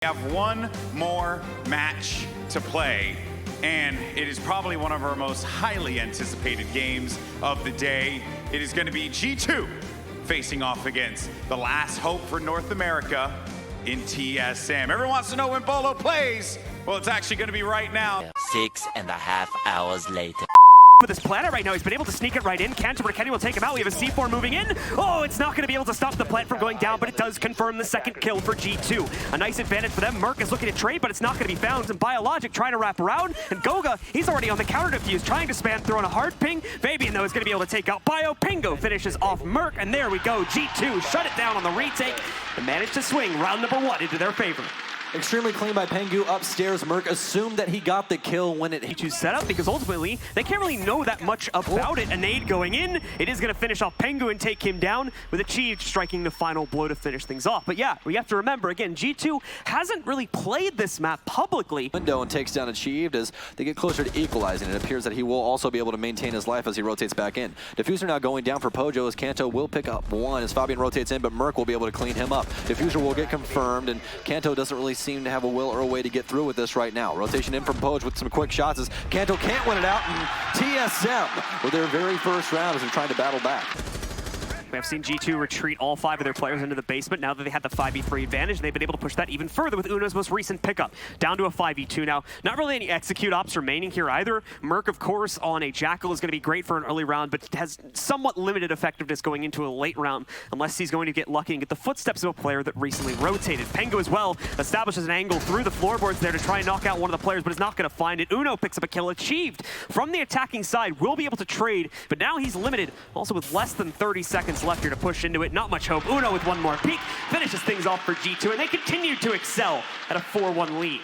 We have one more match to play, and it is probably one of our most highly anticipated games of the day. It is going to be G2 facing off against the last hope for North America in TSM. Everyone wants to know when Bolo plays. Well, it's actually going to be right now. 6.5 hours later. With this planet right now, he's been able to sneak it right in. Kanto or Kenny will take him out. We have a C4 moving in. Oh, it's not going to be able to stop the plant from going down, but it does confirm the second kill for G2. A nice advantage for them. Merc is looking to trade, but it's not going to be found. And Biologic trying to wrap around. And Goga, he's already on the counter defuse, trying to spam, throwing a hard ping. Fabian, though, is going to be able to take out Bio. Pingo finishes off Merc, and there we go. G2 shut it down on the retake and managed to swing round number 1 into their favor. Extremely clean by Pengu upstairs. Merc assumed that he got the kill when it G2 setup, because ultimately they can't really know that much about it. A nade going in, it is going to finish off Pengu and take him down, with Achieved striking the final blow to finish things off. But yeah, we have to remember, again, G2 hasn't really played this map publicly. window and takes down Achieved as they get closer to equalizing. It appears that he will also be able to maintain his life as he rotates back in. Diffuser now going down for Pojo as Kanto will pick up one as Fabian rotates in, but Merc will be able to clean him up. Diffuser will get confirmed, and Kanto doesn't really seem to have a will or a way to get through with this right now. Rotation in from Pojo with some quick shots as Kanto can't win it out, and TSM with their very first round as they're trying to battle back. We have seen G2 retreat all 5 of their players into the basement now that they had the 5v3 advantage, and they've been able to push that even further with Uno's most recent pickup, down to a 5v2 now. Not really any execute ops remaining here either. Merc, of course, on a Jackal is going to be great for an early round, but has somewhat limited effectiveness going into a late round, unless he's going to get lucky and get the footsteps of a player that recently rotated. Pengu as well establishes an angle through the floorboards there to try and knock out one of the players, but is not going to find it. Uno picks up a kill. Achieved from the attacking side, will be able to trade, but now he's limited, also with less than 30 seconds left here to push into it. Not much hope. Uno with one more peek finishes things off for G2, and they continue to excel at a 4-1 lead.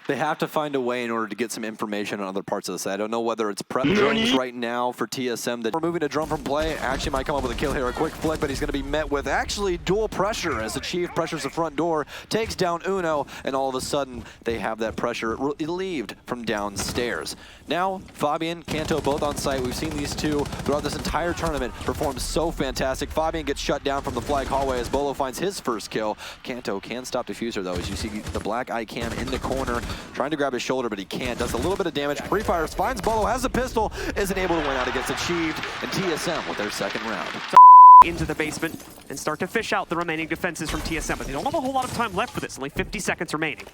They have to find a way in order to get some information on other parts of the site. I don't know whether it's prep drones right now for TSM that removing a drone from play. Actually might come up with a kill here, a quick flick, but he's going to be met with actually dual pressure as Achieved pressures the front door, takes down Uno, and all of a sudden they have that pressure relieved from downstairs. Now, Fabian, Kanto both on site. We've seen these two throughout this entire tournament perform so fantastic. Fabian gets shut down from the flag hallway as Bolo finds his first kill. Kanto can stop Diffuser though, as you see the black eye cam in the corner, trying to grab his shoulder, but he can't. Does a little bit of damage. Pre-fires, finds Bolo, has a pistol, isn't able to win out against Achieved, and TSM with their second round. Into the basement and start to fish out the remaining defenses from TSM, but they don't have a whole lot of time left for this. Only 50 seconds remaining.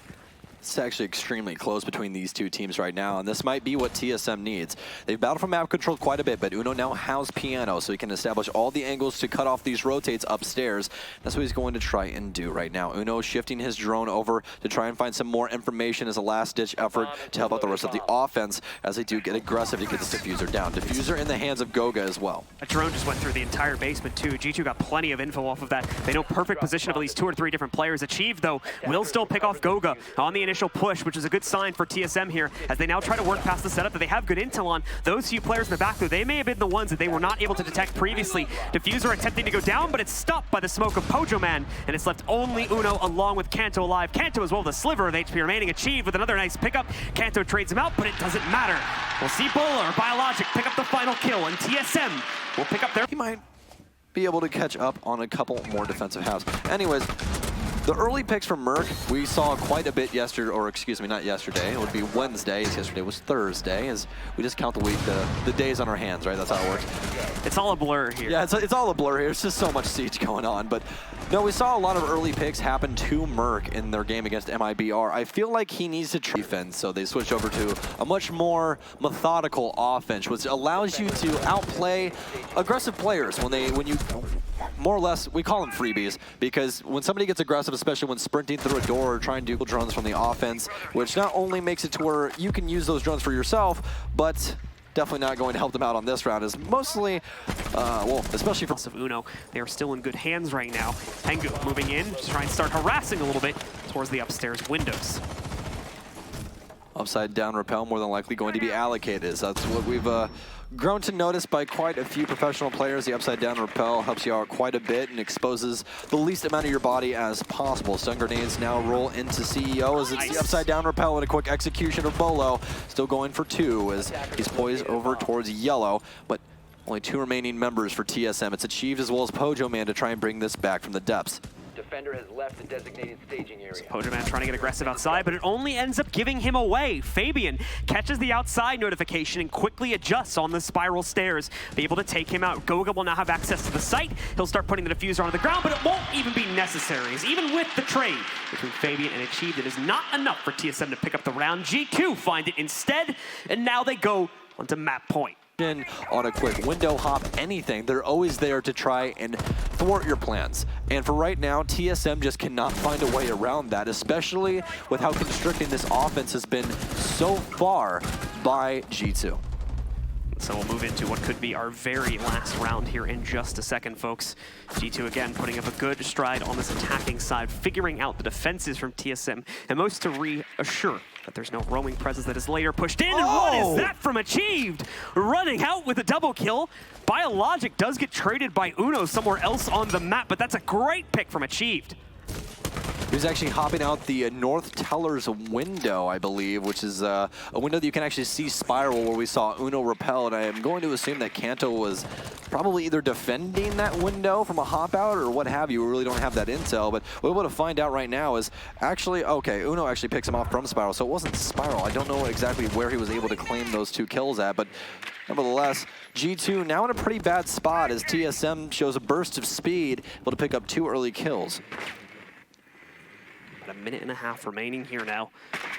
It's actually extremely close between these two teams right now, and this might be what TSM needs. They've battled for map control quite a bit, but Uno now has Piano, so he can establish all the angles to cut off these rotates upstairs. That's what he's going to try and do right now. Uno shifting his drone over to try and find some more information as a last-ditch effort to help out the rest of the offense as they do get aggressive to get this Diffuser down. Diffuser in the hands of Goga as well. A drone just went through the entire basement too. G2 got plenty of info off of that. They know perfect position of at least 2 or 3 different players. Achieved, though, will still pick off Goga on the initial push, which is a good sign for TSM here as they now try to work past the setup that they have good intel on. Those few players in the back, though, they may have been the ones that they were not able to detect previously. Diffuser attempting to go down, but it's stopped by the smoke of Pojo Man, and it's left only Uno along with Kanto alive. Kanto as well, the sliver of HP remaining. Achieved with another nice pickup. Kanto trades him out, but it doesn't matter. We'll see Bolo or Biologic pick up the final kill, and TSM will pick up their... He might be able to catch up on a couple more defensive halves. Anyways, the early picks from Merc, we saw quite a bit yesterday, or excuse me, not yesterday. It would be Wednesday, as yesterday was Thursday, as we just count the week, the days on our hands, right? That's how it works. It's all a blur here. Yeah, it's all a blur here. It's just so much Siege going on. But no, we saw a lot of early picks happen to Merc in their game against MIBR. I feel like he needs to defense, so they switched over to a much more methodical offense, which allows you to outplay aggressive players when you more or less, we call them freebies, because when somebody gets aggressive, especially when sprinting through a door or trying to do drones from the offense, which not only makes it to where you can use those drones for yourself, but definitely not going to help them out on this round, is mostly, well, especially for Uno. They are still in good hands right now. Pengu moving in to try and start harassing a little bit towards the upstairs windows. Upside down rappel more than likely going to be allocated. So that's what we've grown to notice by quite a few professional players. The upside down rappel helps you out quite a bit and exposes the least amount of your body as possible. Stun grenades now roll into CEO as it's the upside down rappel and a quick execution of Bolo. Still going for 2 as he's poised over towards yellow, but only 2 remaining members for TSM. It's Achieved as well as Pojo Man to try and bring this back from the depths. defender has left the designated staging area. Pojaman trying to get aggressive outside, but it only ends up giving him away. Fabian catches the outside notification and quickly adjusts on the spiral stairs, be able to take him out. Goga will now have access to the site. He'll start putting the diffuser on the ground, but it won't even be necessary, as even with the trade between Fabian and Achieved, it is not enough for TSM to pick up the round. G2 find it instead, and now they go onto map point. On a quick window hop, anything, they're always there to try and thwart your plans. And for right now, TSM just cannot find a way around that, especially with how constricting this offense has been so far by G2. So we'll move into what could be our very last round here in just a second, folks. G2 again putting up a good stride on this attacking side, figuring out the defenses from TSM, and most to reassure that there's no roaming presence that is later pushed in. And what is that from Achieved? Running out with a double kill. Biologic does get traded by Uno somewhere else on the map, but that's a great pick from Achieved. He was actually hopping out the North Tellers window, I believe, which is a window that you can actually see spiral where we saw Uno repel. And I am going to assume that Kanto was probably either defending that window from a hop out or what have you. We really don't have that intel, but what we're able to find out right now is actually, okay, Uno actually picks him off from spiral, so it wasn't spiral. I don't know exactly where he was able to claim those 2 kills at, but nevertheless, G2 now in a pretty bad spot as TSM shows a burst of speed, able to pick up 2 early kills. About a minute and a half remaining here now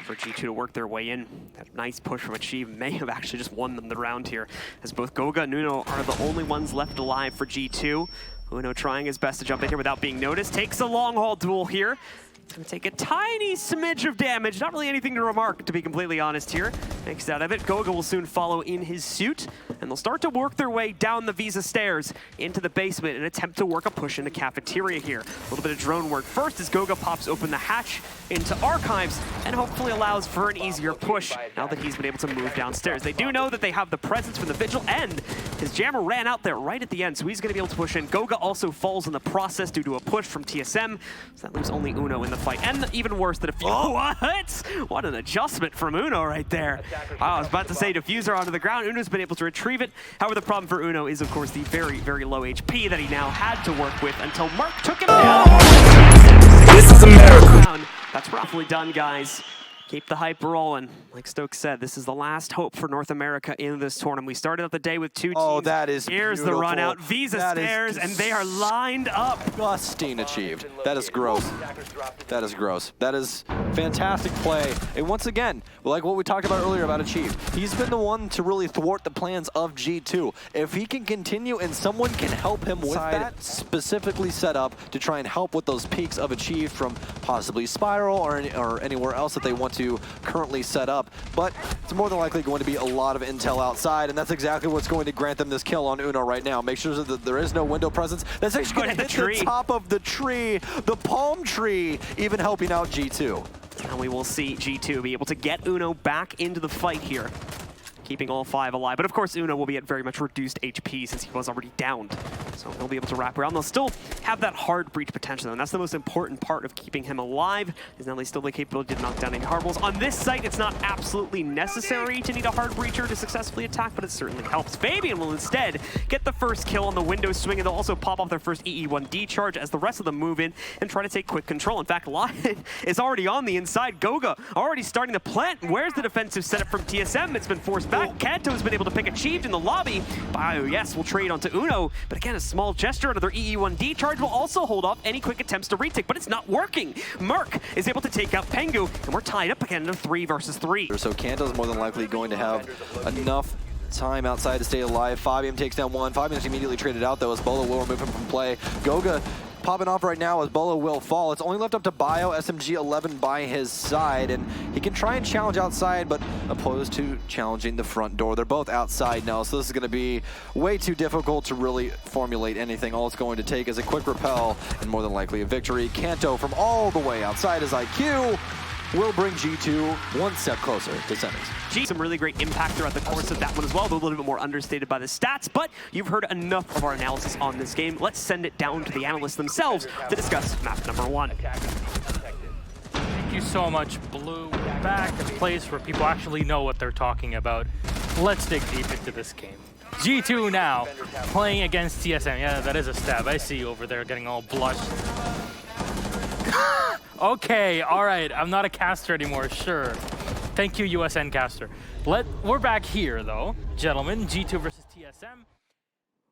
for G2 to work their way in. That nice push from Achieve may have actually just won them the round here, as both Goga and Uno are the only ones left alive for G2. Uno trying his best to jump in here without being noticed. Takes a long haul duel here. It's going to take a tiny smidge of damage. Not really anything to remark, to be completely honest here. Makes out of it. Goga will soon follow in his suit, and they'll start to work their way down the Visa stairs into the basement and attempt to work a push into cafeteria here. A little bit of drone work first as Goga pops open the hatch into Archives and hopefully allows for an easier push now that he's been able to move downstairs. They do know that they have the presence from the Vigil, and his jammer ran out there right at the end, so he's going to be able to push in. Goga also falls in the process due to a push from TSM, so that leaves only Uno in the fight. And even worse, the diffuser. What an adjustment from Uno right there. I was about to say diffuser onto the ground. Uno's been able to retrieve it. However, the problem for Uno is, of course, the very, very low HP that he now had to work with until Mark took him down. This is America. That's roughly done, guys. Keep the hype rolling. Like Stokes said, this is the last hope for North America in this tournament. We started out the day with 2 teams. Oh, that is Here's beautiful. the run out. Visa stairs, and they are lined up. Disgusting Achieved. That is gross. That is gross. That is fantastic play. And once again, like what we talked about earlier about Achieved, he's been the one to really thwart the plans of G2. If he can continue and someone can help him with that, specifically set up to try and help with those peaks of Achieved from possibly Spiral or anywhere else that they want to currently set up. But it's more than likely going to be a lot of intel outside, and that's exactly what's going to grant them this kill on Uno right now. Make sure that there is no window presence. That's actually going to hit the top of the tree, the palm tree, even helping out G2. And we will see G2 be able to get Uno back into the fight here, keeping all 5 alive. But of course, Uno will be at very much reduced HP since he was already downed. So he'll be able to wrap around. They'll still have that hard breach potential, and that's the most important part of keeping him alive, is now they still have the capability to knock down any hard walls. On this site, it's not absolutely necessary to need a hard breacher to successfully attack, but it certainly helps. Fabian will instead get the first kill on the window swing, and they'll also pop off their first EE1D charge as the rest of them move in and try to take quick control. In fact, Lion is already on the inside. Goga already starting to plant. Where's the defensive setup from TSM? It's been forced back. Kanto's been able to pick Achieved in the lobby. Bio, yes, will trade onto Uno, but again, a small gesture. Another EE1D charge will also hold off any quick attempts to retake, but it's not working. Merc is able to take out Pengu, and we're tied up again in a 3 versus 3. So Kanto's more than likely going to have enough time outside to stay alive. Fabian takes down one. Fabian's immediately traded out, though, as Bolo will remove him from play. Goga popping off right now as Bolo will fall. It's only left up to Bio, SMG11 by his side, and he can try and challenge outside, but opposed to challenging the front door. They're both outside now, so this is going to be way too difficult to really formulate anything. All it's going to take is a quick repel and more than likely a victory. Kanto from all the way outside his IQ will bring G2 one step closer to semis. Some really great impact throughout the course of that one as well, though a little bit more understated by the stats, but you've heard enough of our analysis on this game. Let's send it down to the analysts themselves to discuss map number 1. Thank you so much, Blue. Back in a place where people actually know what they're talking about. Let's dig deep into this game. G2 now playing against TSM. Yeah, that is a stab. I see you over there getting all blushed. Okay, all right. I'm not a caster anymore, sure. Thank you, USN caster. We're back here, though. Gentlemen, G2 versus TSM.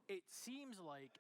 It seems like